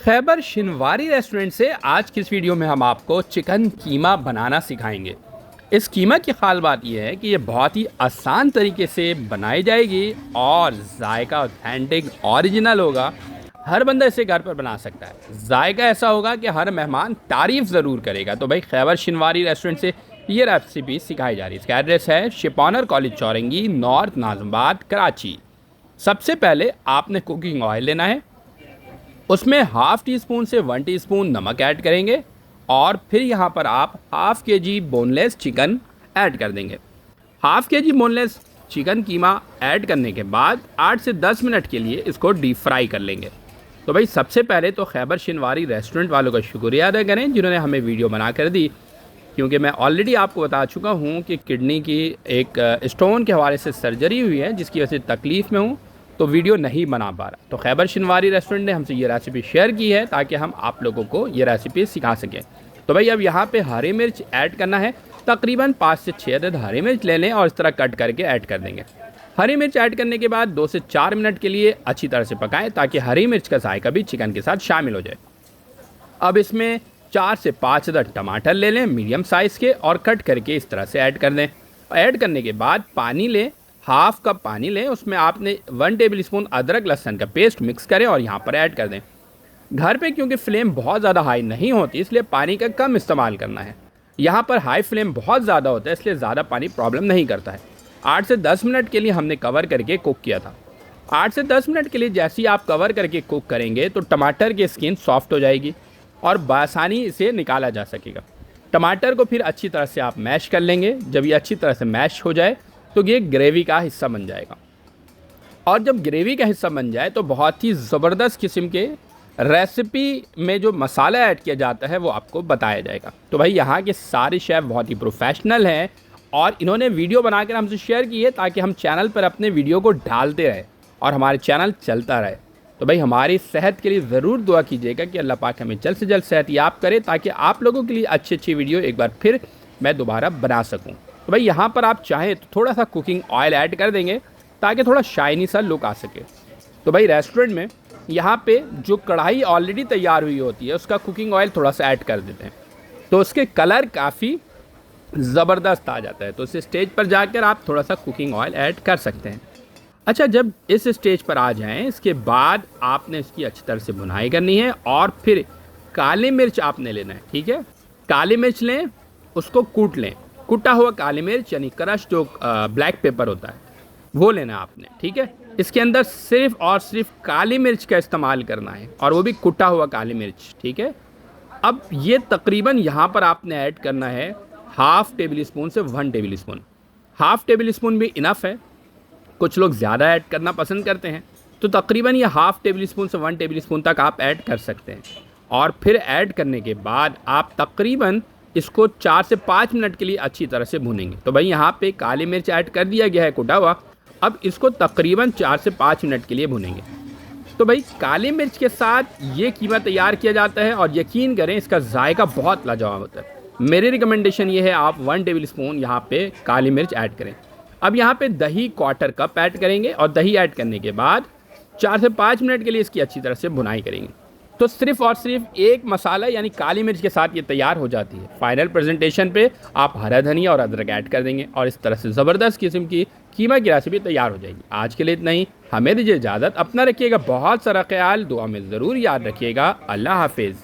Khyber Shinwari restaurant से आज की इस वीडियो में हम आपको चिकन कीमा बनाना सिखाएंगे। इस कीमा की खास बात यह है कि ये बहुत ही आसान तरीके से बनाई जाएगी और जायका ऑथेंटिक ओरिजिनल होगा। हर बंदा इसे घर पर बना सकता है। जायका ऐसा होगा कि हर मेहमान तारीफ़ ज़रूर करेगा। तो भाई खैबर शिनवारी रेस्टोरेंट से ये रेसिपी सिखाई जा रही है। इसका एड्रेस है शिपॉनर कॉलेज चौरंगी, नॉर्थ नाजमाबाद, कराची। सबसे पहले आपने कुकिंग ऑयल लेना है, उसमें हाफ़ टी स्पून से 1 टीस्पून नमक ऐड करेंगे और फिर यहाँ पर आप हाफ़ के जी बोनलेस चिकन ऐड कर देंगे। हाफ़ के जी बोनलेस चिकन कीमा ऐड करने के बाद 8 से 10 मिनट के लिए इसको डीप फ्राई कर लेंगे। तो भाई सबसे पहले तो खैबर शिनवारी रेस्टोरेंट वालों का शुक्रिया अदा करें जिन्होंने हमें वीडियो बना कर दी, क्योंकि मैं ऑलरेडी आपको बता चुका हूँ कि किडनी की एक स्टोन के हवाले से सर्जरी हुई है जिसकी वजह से तकलीफ़ में हूँ, तो वीडियो नहीं बना पा रहा। तो खैबर शिनवारी रेस्टोरेंट ने हमसे ये रेसिपी शेयर की है ताकि हम आप लोगों को ये रेसिपी सिखा सकें। तो भाई अब यहाँ पे हरी मिर्च ऐड करना है। तकरीबन 5 से 6 अदद हरी मिर्च ले लें और इस तरह कट करके ऐड कर देंगे। हरी मिर्च ऐड करने के बाद 2 से 4 मिनट के लिए अच्छी तरह से पकाएं ताकि हरी मिर्च का जायका भी चिकन के साथ शामिल हो जाए। अब इसमें 4 से 5 अदद टमाटर ले लें मीडियम साइज़ के और कट करके इस तरह से ऐड कर दें। ऐड करने के बाद पानी लें, हाफ़ कप पानी लें, उसमें आपने 1 टेबल स्पून अदरक लहसुन का पेस्ट मिक्स करें और यहाँ पर ऐड कर दें। घर पे क्योंकि फ्लेम बहुत ज़्यादा हाई नहीं होती इसलिए पानी का कम इस्तेमाल करना है। यहाँ पर हाई फ्लेम बहुत ज़्यादा होता है इसलिए ज़्यादा पानी प्रॉब्लम नहीं करता है। 8 से 10 मिनट के लिए हमने कवर करके कुक किया था। 8 से 10 मिनट के लिए जैसे ही आप कवर करके कुक करेंगे तो टमाटर की स्किन सॉफ्ट हो जाएगी और बआसानी इसे निकाला जा सकेगा। टमाटर को फिर अच्छी तरह से आप मैश कर लेंगे। जब ये अच्छी तरह से मैश हो जाए तो ये ग्रेवी का हिस्सा बन जाएगा और जब ग्रेवी का हिस्सा बन जाए तो बहुत ही ज़बरदस्त किस्म के रेसिपी में जो मसाला ऐड किया जाता है वो आपको बताया जाएगा। तो भाई यहाँ के सारे शेफ़ बहुत ही प्रोफेशनल हैं और इन्होंने वीडियो बनाकर हमसे शेयर की है ताकि हम चैनल पर अपने वीडियो को डालते रहें और हमारे चैनल चलता रहे। तो भाई हमारी सेहत के लिए ज़रूर दुआ कीजिएगा कि अल्लाह पाक हमें जल्द से जल्द सेहतयाब करे ताकि आप लोगों के लिए अच्छी अच्छी वीडियो एक बार फिर मैं दोबारा बना सकूँ। तो भाई यहाँ पर आप चाहें तो थोड़ा सा कुकिंग ऑयल ऐड कर देंगे ताकि थोड़ा शाइनी सा लुक आ सके। तो भाई रेस्टोरेंट में यहाँ पे जो कढ़ाई ऑलरेडी तैयार हुई होती है उसका कुकिंग ऑयल थोड़ा सा ऐड कर देते हैं तो उसके कलर काफ़ी ज़बरदस्त आ जाता है। तो इस स्टेज पर जाकर आप थोड़ा सा कुकिंग ऑयल ऐड कर सकते हैं। अच्छा, जब इस स्टेज पर आ जाएं इसके बाद आपने इसकी अच्छी तरह से भुनाई करनी है और फिर काली मिर्च आपने लेना है। ठीक है, काली मिर्च लें, उसको कूट लें। कुटा हुआ काली मिर्च यानी क्रश जो ब्लैक पेपर होता है वो लेना आपने। ठीक है, इसके अंदर सिर्फ और सिर्फ काली मिर्च का इस्तेमाल करना है और वो भी कुटा हुआ काली मिर्च। ठीक है, अब ये तकरीबन यहाँ पर आपने ऐड करना है हाफ़ टेबल स्पून से 1 table spoon. Half table spoon भी इनफ है, कुछ लोग ज़्यादा ऐड करना पसंद करते हैं तो तकरीबन ये हाफ़ टेबल स्पून से 1 टेबल स्पून तक आप ऐड कर सकते हैं। और फिर ऐड करने के बाद आप तकरीबन इसको 4 से 5 मिनट के लिए अच्छी तरह से भूनेंगे। तो भाई यहाँ पे काली मिर्च ऐड कर दिया गया है कुटा हुआ। अब इसको तकरीबन 4 से 5 मिनट के लिए भूनेंगे। तो भाई काली मिर्च के साथ ये कीमा तैयार किया जाता है और यकीन करें इसका जायका बहुत लाजवाब होता है। मेरी रिकमेंडेशन ये है आप 1 टेबल स्पून यहाँ पे काली मिर्च ऐड करें। अब यहाँ पे दही 1/4 कप ऐड करेंगे और दही ऐड करने के बाद 4 से 5 मिनट के लिए इसकी अच्छी तरह से भुनाई करेंगे। तो सिर्फ और सिर्फ एक मसाला यानी काली मिर्च के साथ ये तैयार हो जाती है। फाइनल प्रेजेंटेशन पे आप हरा धनिया और अदरक ऐड कर देंगे और इस तरह से ज़बरदस्त किस्म की कीमा की रेसिपी तैयार हो जाएगी। आज के लिए इतना ही, हमें दीजिए इजाज़त। अपना रखिएगा बहुत सारा ख्याल, दुआ में ज़रूर याद रखिएगा। अल्लाह हाफिज़।